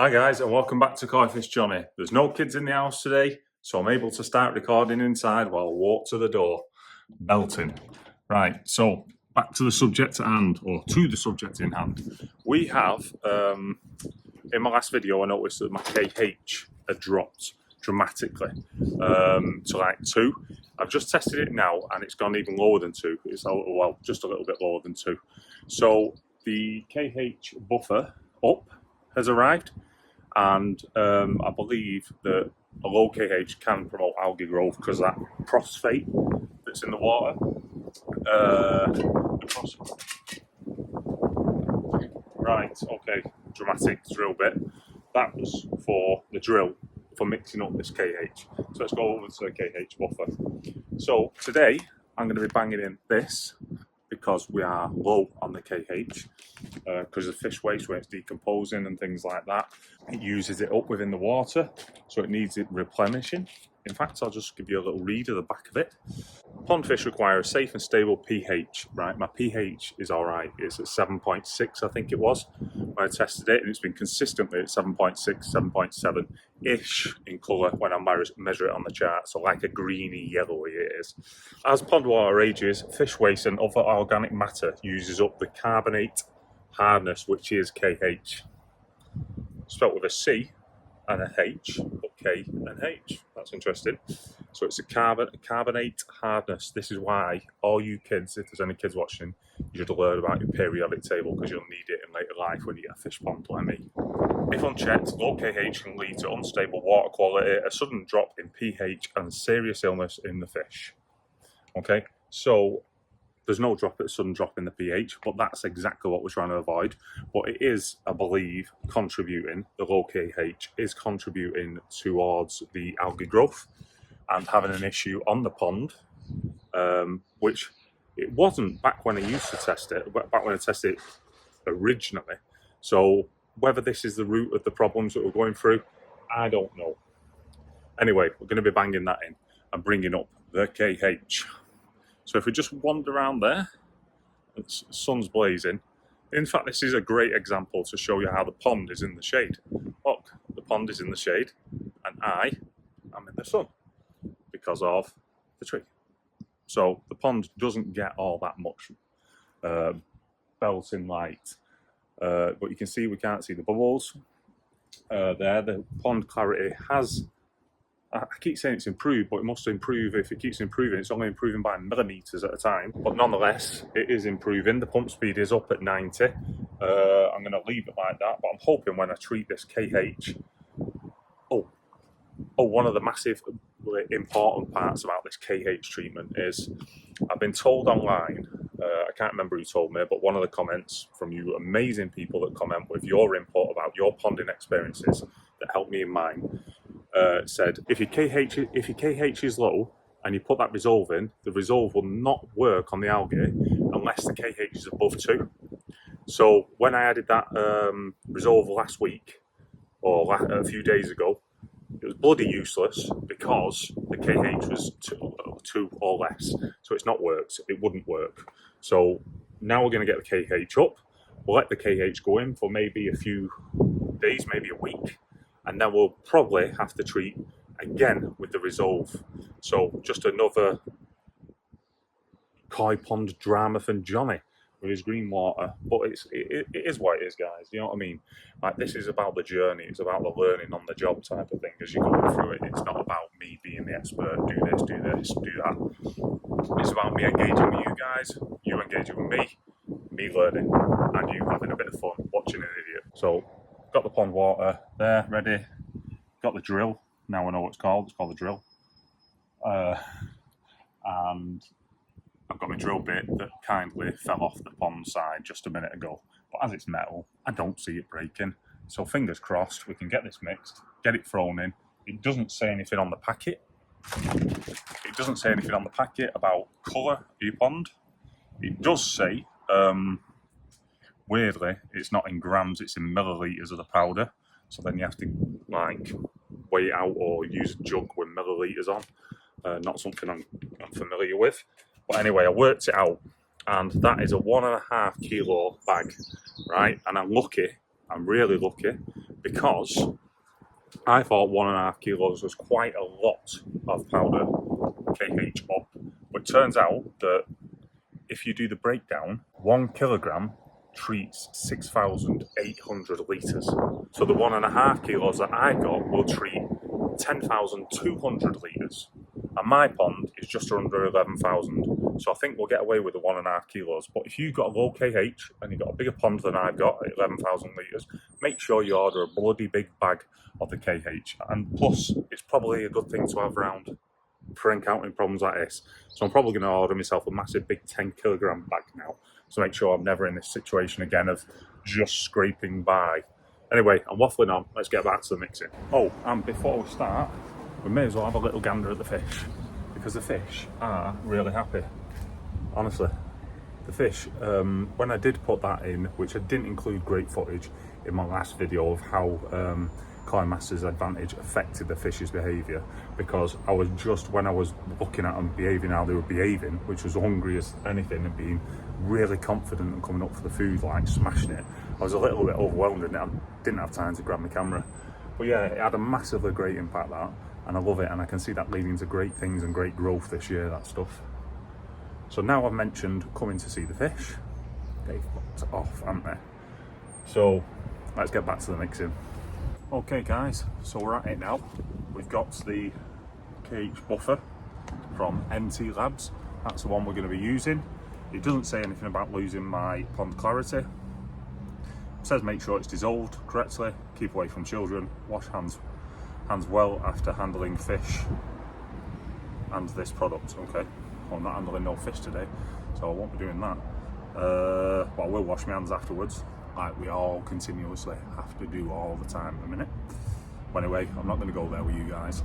Hi guys, and welcome back to Koi Fish Johnny. There's no kids in the house today, so I'm able to start recording inside while I walk to the door. Belting. Right, so back to the subject at hand, or to the subject in hand. We have, in my last video I noticed that my KH had dropped dramatically to like 2. I've just tested it now and it's gone even lower than 2. It's just a little bit lower than 2. So the KH buffer up has arrived, and I believe that a low KH can promote algae growth because that phosphate that's in the water. Right, okay, dramatic drill bit. That was for the drill for mixing up this KH. So let's go over to the KH buffer. So today I'm going to be banging in this because we are low on the KH, because of fish waste where it's decomposing and things like that. It uses it up within the water, so it needs it replenishing. In fact, I'll just give you a little read of the back of it. Pond fish require a safe and stable pH, right? My pH is all right. It's at 7.6, I think it was, when I tested it, and it's been consistently at 7.6, 7.7-ish in colour when I measure it on the chart, so like a greeny, yellowy it is. As pond water ages, fish waste and other organic matter uses up the carbonate hardness, which is KH. Spelt with a C and a H, but K and H. That's interesting. So it's a carbonate hardness. This is why all you kids, if there's any kids watching, you should learn about your periodic table, because you'll need it in later life when you get a fish pond like me. If unchecked, low KH can lead to unstable water quality, a sudden drop in pH, and serious illness in the fish. Okay, so there's no sudden drop in the pH, but that's exactly what we're trying to avoid. But it is, I believe, contributing, the low KH is contributing towards the algae growth and having an issue on the pond, which it wasn't back when I used to test it, back when I tested it originally. So whether this is the root of the problems that we're going through, I don't know. Anyway, we're going to be banging that in and bringing up the KH. So if we just wander around there, the sun's blazing. In fact, this is a great example to show you how the pond is in the shade. Look, the pond is in the shade and I am in the sun because of the tree. So the pond doesn't get all that much belting light. But you can see we can't see the bubbles there. The pond clarity has, I keep saying it's improved, but it must improve. If it keeps improving, it's only improving by millimetres at a time. But nonetheless, it is improving. The pump speed is up at 90. I'm going to leave it like that, but I'm hoping when I treat this KH... one of the massive important parts about this KH treatment is, I've been told online, I can't remember who told me, but one of the comments from you amazing people that comment with your input about your ponding experiences that helped me in mine, said if your KH is low and you put that resolve in, the resolve will not work on the algae unless the KH is above 2. So when I added that resolve last week, or a few days ago, it was bloody useless because the KH was 2 or less. So it's not worked. It wouldn't work. So now we're going to get the KH up. We'll let the KH go in for maybe a few days, maybe a week. And then we'll probably have to treat again with the resolve. So just another koi pond drama from Johnny with his green water. But it is what it is, guys. You know what I mean? Like, this is about the journey. It's about the learning on the job type of thing as you're going through it. It's not about me being the expert. Do this, do that. It's about me engaging with you guys, you engaging with me learning, and you having a bit of fun watching an idiot. So, got the pond water there, ready. Got the drill. Now I know what it's called. It's called the drill. And I've got my drill bit that kindly fell off the pond side just a minute ago. But as it's metal, I don't see it breaking. So fingers crossed, we can get this mixed, get it thrown in. It doesn't say anything on the packet. It doesn't say anything on the packet about colour of your pond. It does say, weirdly, it's not in grams, it's in millilitres of the powder. So then you have to like weigh it out or use a jug with millilitres on. Not something I'm familiar with. But anyway, I worked it out, and that is a 1.5 kilo bag, right? And I'm lucky I'm really lucky because I thought 1.5 kilos was quite a lot of powder KH up, but it turns out that if you do the breakdown, 1 kilogram treats 6,800 litres. So the 1.5 kilos that I got will treat 10,200 litres. And my pond is just under 11,000. So I think we'll get away with the 1.5 kilos. But if you've got a low KH and you've got a bigger pond than I've got at 11,000 litres, make sure you order a bloody big bag of the KH. And plus, it's probably a good thing to have around for encountering problems like this. So I'm probably going to order myself a massive big 10 kilogram bag now to make sure I'm never in this situation again of just scraping by. Anyway, I'm waffling on. Let's get back to the mixing. Oh, and before we start, we may as well have a little gander at the fish, because the fish are really happy. Honestly, the fish, when I did put that in, which I didn't include great footage in my last video of how Klein Master's advantage affected the fish's behaviour, because I was just, when I was looking at them behaving how they were behaving, which was hungry as anything and being really confident and coming up for the food, like smashing it, I was a little bit overwhelmed and I didn't have time to grab my camera. But yeah, it had a massively great impact, that, and I love it, and I can see that leading to great things and great growth this year, that stuff. So now I've mentioned coming to see the fish, they've fucked off, haven't they? So let's get back to the mixing. Okay guys, so we're at it now. We've got the KH buffer from MT Labs. That's the one we're going to be using. It doesn't say anything about losing my pond clarity. It says make sure it's dissolved correctly, keep away from children, wash hands well after handling fish and this product. Okay, well, I'm not handling no fish today, so I won't be doing that. But I will wash my hands afterwards, like we all continuously have to do all the time at the minute. But anyway, I'm not going to go there with you guys.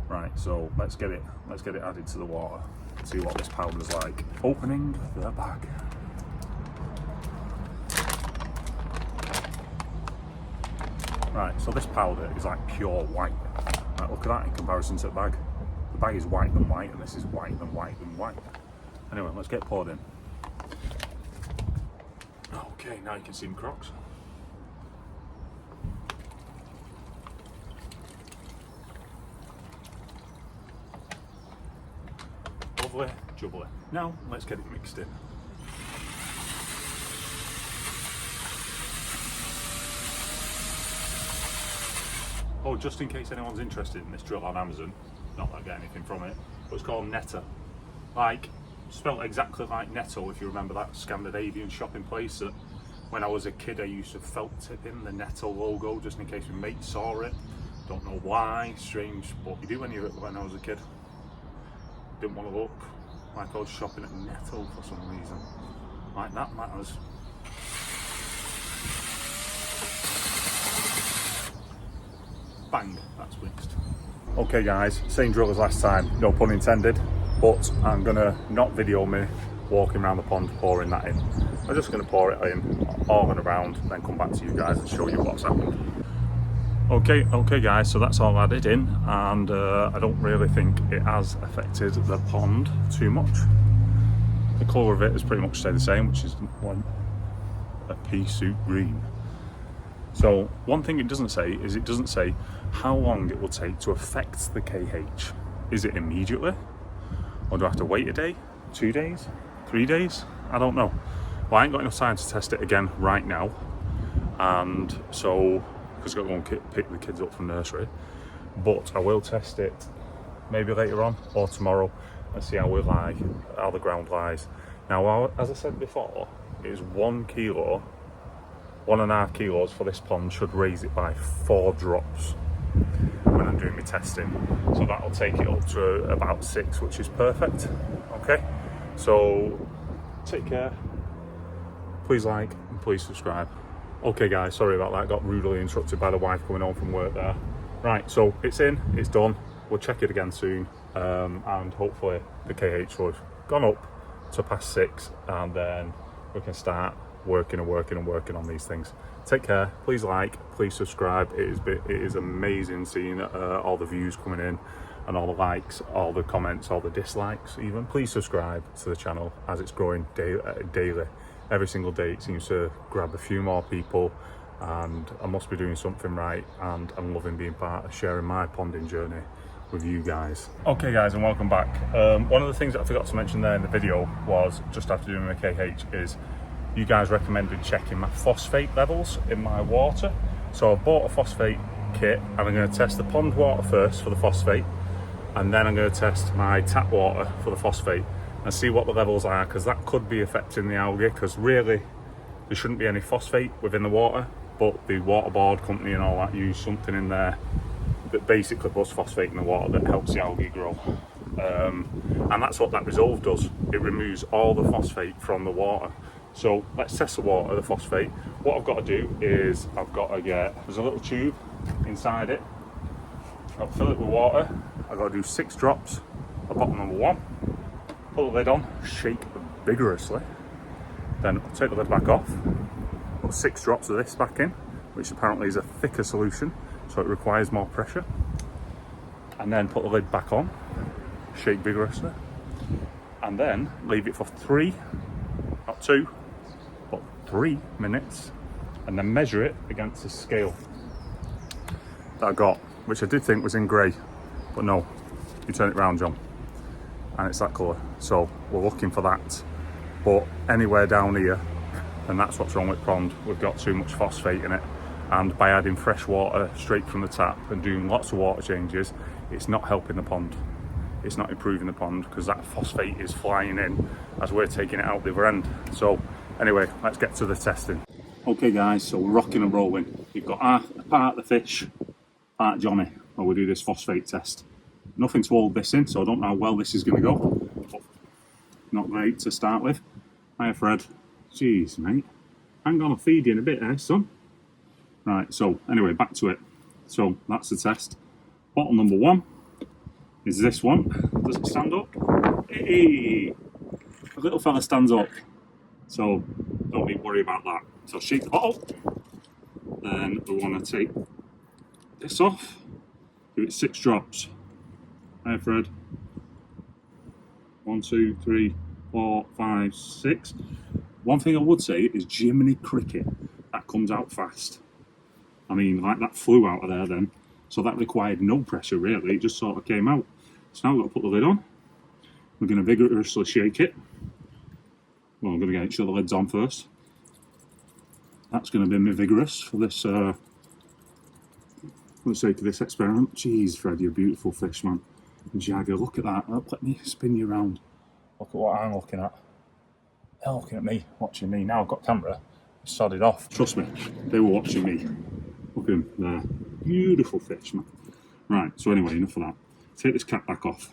Right, so let's get it added to the water, see what this powder's like. Opening the bag. Right, so this powder is like pure white. Right, look at that in comparison to the bag. The bag is white than white, and this is white than white than white. Anyway, let's get poured in. Okay, now you can see the crocs. Lovely, jubbly. Now, let's get it mixed in. Oh, just in case anyone's interested in this drill on Amazon, not that I get anything from it, but it's called Netto. Like, spelled exactly like Netto, if you remember that Scandinavian shopping place that when I was a kid I used to felt tip in the Netto logo just in case my mate saw it. Don't know why, strange, but you do when I was a kid. Didn't want to look like I was shopping at Netto for some reason. Like that matters. Bang, that's mixed. Okay guys, same drill as last time, no pun intended, but I'm gonna not video me walking around the pond pouring that in. I'm just gonna pour it in all and around, then come back to you guys and show you what's happened. Okay guys, so that's all added in, and I don't really think it has affected the pond too much. The colour of it has pretty much stayed the same, which is a pea soup green. So one thing it doesn't say is it doesn't say how long it will take to affect the KH. Is it immediately? Or do I have to wait a day, 2 days, 3 days? I don't know. Well, I ain't got enough time to test it again right now. And so, because I've got to go and pick the kids up from nursery. But I will test it maybe later on or tomorrow and see how we lie, how the ground lies. Now, as I said before, it is 1 kilo. 1.5 kilos for this pond should raise it by 4 drops when I'm doing my testing. So that'll take it up to about 6, which is perfect. Okay, so take care. Please like and please subscribe. Okay guys, sorry about that. Got rudely interrupted by the wife coming home from work there. Right, so it's in, it's done. We'll check it again soon. And hopefully the KH will have gone up to past 6, and then we can start working on these things. Take care, please like, please subscribe. It is amazing seeing all the views coming in and all the likes, all the comments, all the dislikes even. Please subscribe to the channel as it's growing daily. every single day it seems to grab a few more people, and I must be doing something right, and I'm loving being part of sharing my ponding journey with you guys. Okay guys, and welcome back. One of the things that I forgot to mention there in the video was, just after doing my KH, is you guys recommended checking my phosphate levels in my water. So I've bought a phosphate kit, and I'm going to test the pond water first for the phosphate, and then I'm going to test my tap water for the phosphate and see what the levels are, because that could be affecting the algae, because really there shouldn't be any phosphate within the water, but the water board company and all that use something in there that basically puts phosphate in the water that helps the algae grow. And that's what that resolve does. It removes all the phosphate from the water. So let's test the water, the phosphate. What I've got to do is I've got to get, there's a little tube inside it. I've got to fill it with water. I've got to do 6 drops of bottle number 1. Pull the lid on, shake vigorously. Then take the lid back off. Put 6 drops of this back in, which apparently is a thicker solution, so it requires more pressure. And then put the lid back on, shake vigorously, and then leave it for 3, not 2, but 3 minutes, and then measure it against the scale that I got, which I did think was in grey, but no, you turn it round, John, and it's that colour. So we're looking for that, but anywhere down here, and that's what's wrong with pond. We've got too much phosphate in it, and by adding fresh water straight from the tap and doing lots of water changes, it's not helping the pond. It's not improving the pond, because that phosphate is flying in as we're taking it out the other end. So anyway, let's get to the testing. Okay guys, so we're rocking and rolling. You've got part the fish, part Johnny, while we do this phosphate test. Nothing to hold this in, so I don't know how well this is going to go, but not great to start with. Hiya Fred. Jeez mate, hang on, I'll feed you in a bit there, son. Right, so anyway, back to it. So that's the test. Bottle number 1 is this one. Does it stand up? Hey, the little fella stands up, so don't need to worry about that. So shake the bottle. Then we want to take this off. Give it 6 drops. Hi Fred. 1, 2, 3, 4, 5, 6. One thing I would say is Jiminy Cricket, that comes out fast. I mean, like that flew out of there then. So that required no pressure really, it just sort of came out. So now we've got to put the lid on. We're going to vigorously shake it. Well, I'm going to get sure the lid's on first. That's going to be me vigorous for this, for the sake of this experiment. Jeez Fred, you're a beautiful fish, man. And Jagger, look at that. Let me spin you around. Look at what I'm looking at. They're looking at me, watching me. Now I've got camera, sod it off. Trust me, they were watching me. Look at them there. Beautiful fish, man. Right, so anyway, enough of that. Take this cap back off.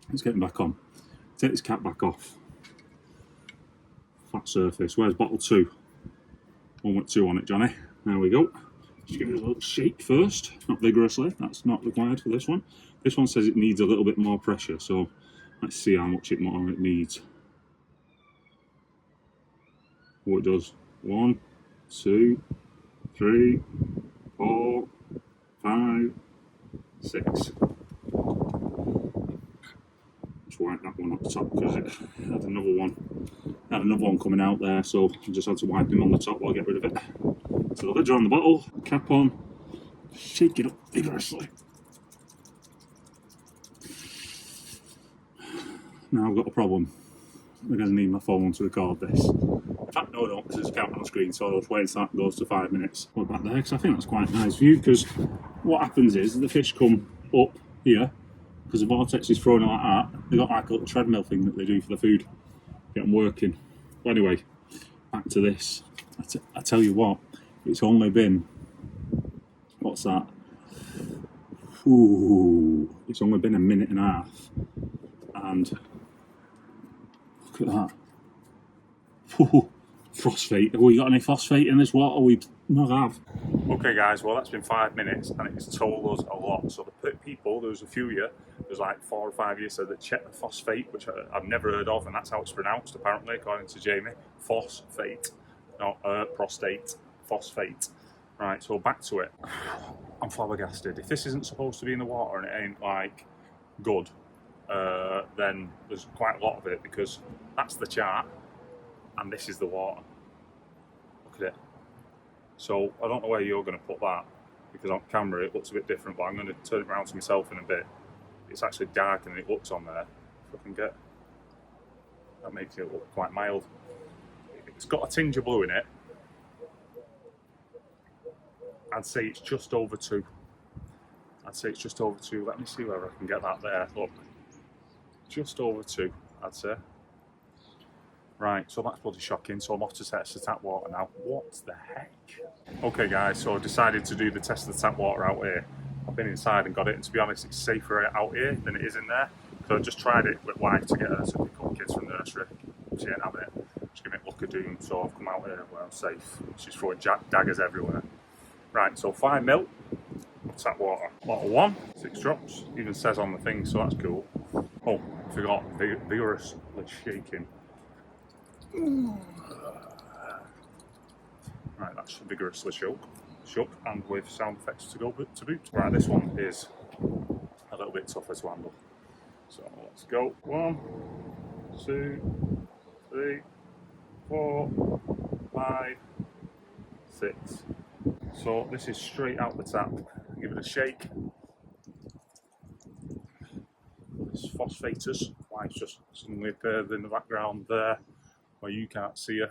Let's get him back on. Take this cap back off. Flat surface. Where's bottle 2? 1 with 2 on it, Johnny. There we go. Just give it a little shake first. Not vigorously. That's not required for this one. This one says it needs a little bit more pressure, so let's see how much more it needs. Oh, it does. 1, 2, 3, 4, 5, 6. Just wipe that one up the top because it had another one coming out there, so I just had to wipe him on the top while I get rid of it. So the lid's on the bottle, cap on, shake it up vigorously. Now I've got a problem. I'm going to need my phone to record this. In fact, no, I don't, because there's a camera on the screen, so I'll just wait until that goes to 5 minutes. Put that there, because I think that's quite a nice view, because what happens is the fish come up here, because the vortex is thrown like that. They've got like a little treadmill thing that they do for the food. Get them working. But anyway, back to this. I tell you what, it's only been, what's that? Ooh, it's only been a minute and a half. And look at that. Ooh, phosphate. Have we got any phosphate in this water? We not have. Okay guys, well that's been 5 minutes and it's told us a lot. So the people, there's a few here, there's like 4 or 5 years that check the phosphate, which I've never heard of, and that's how it's pronounced apparently, according to Jamie. Phosphate, not prostate, phosphate. Right, so back to it. I'm flabbergasted. If this isn't supposed to be in the water and it ain't like good, then there's quite a lot of it, because that's the chart. and this is the water. Look at it. So I don't know where you're going to put that, because on camera it looks a bit different, but I'm going to turn it around to myself in a bit. It's actually darker than it looks on there. If I can get, that makes it look quite mild. It's got a tinge of blue in it. I'd say it's just over 2. I'd say it's just over 2. Let me see where I can get that there. Look, just over 2, I'd say. Right, so that's bloody shocking. So I'm off to test the tap water now. What the heck? Okay guys, so I decided to do the test of the tap water out here. I've been inside and got it, and to be honest, it's safer out here than it is in there. So I just tried it with wife to get her to pick up kids from nursery. She ain't having it. She's giving it look of doom, so I've come out here where I'm safe. She's throwing daggers everywhere. Right, so 5 ml tap water. Bottle 1, 6 drops. Even says on the thing, so that's cool. Oh, I forgot, vigorously shaking. Right, that's vigorously shook, and with sound effects to boot. Right, this one is a little bit tougher to handle. So let's go. 1, 2, 3, 4, 5, 6. So this is straight out the tap. Give it a shake. This phosphators. Wife's just suddenly appeared in the background there, where you can't see her,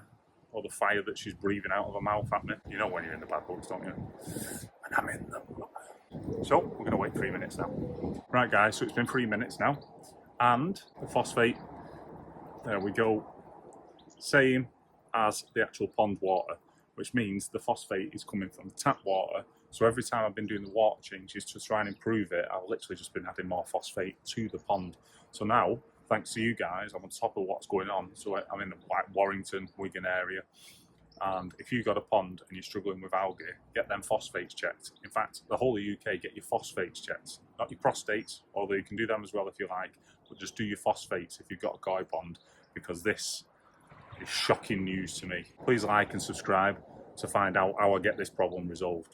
or the fire that she's breathing out of her mouth at me. You know when you're in the bad books, don't you? And I'm in them. So we're going to wait 3 minutes now. Right guys, so it's been 3 minutes now, and the phosphate, there we go, same as the actual pond water, which means the phosphate is coming from the tap water. So every time I've been doing the water changes to try and improve it, I've literally just been adding more phosphate to the pond. So now, thanks to you guys, I'm on top of what's going on. So I'm in the Warrington, Wigan area. And if you've got a pond and you're struggling with algae, get them phosphates checked. In fact, the whole of the UK, get your phosphates checked. Not your prostates, although you can do them as well if you like, but just do your phosphates if you've got a koi pond, because this is shocking news to me. Please like and subscribe to find out how I get this problem resolved.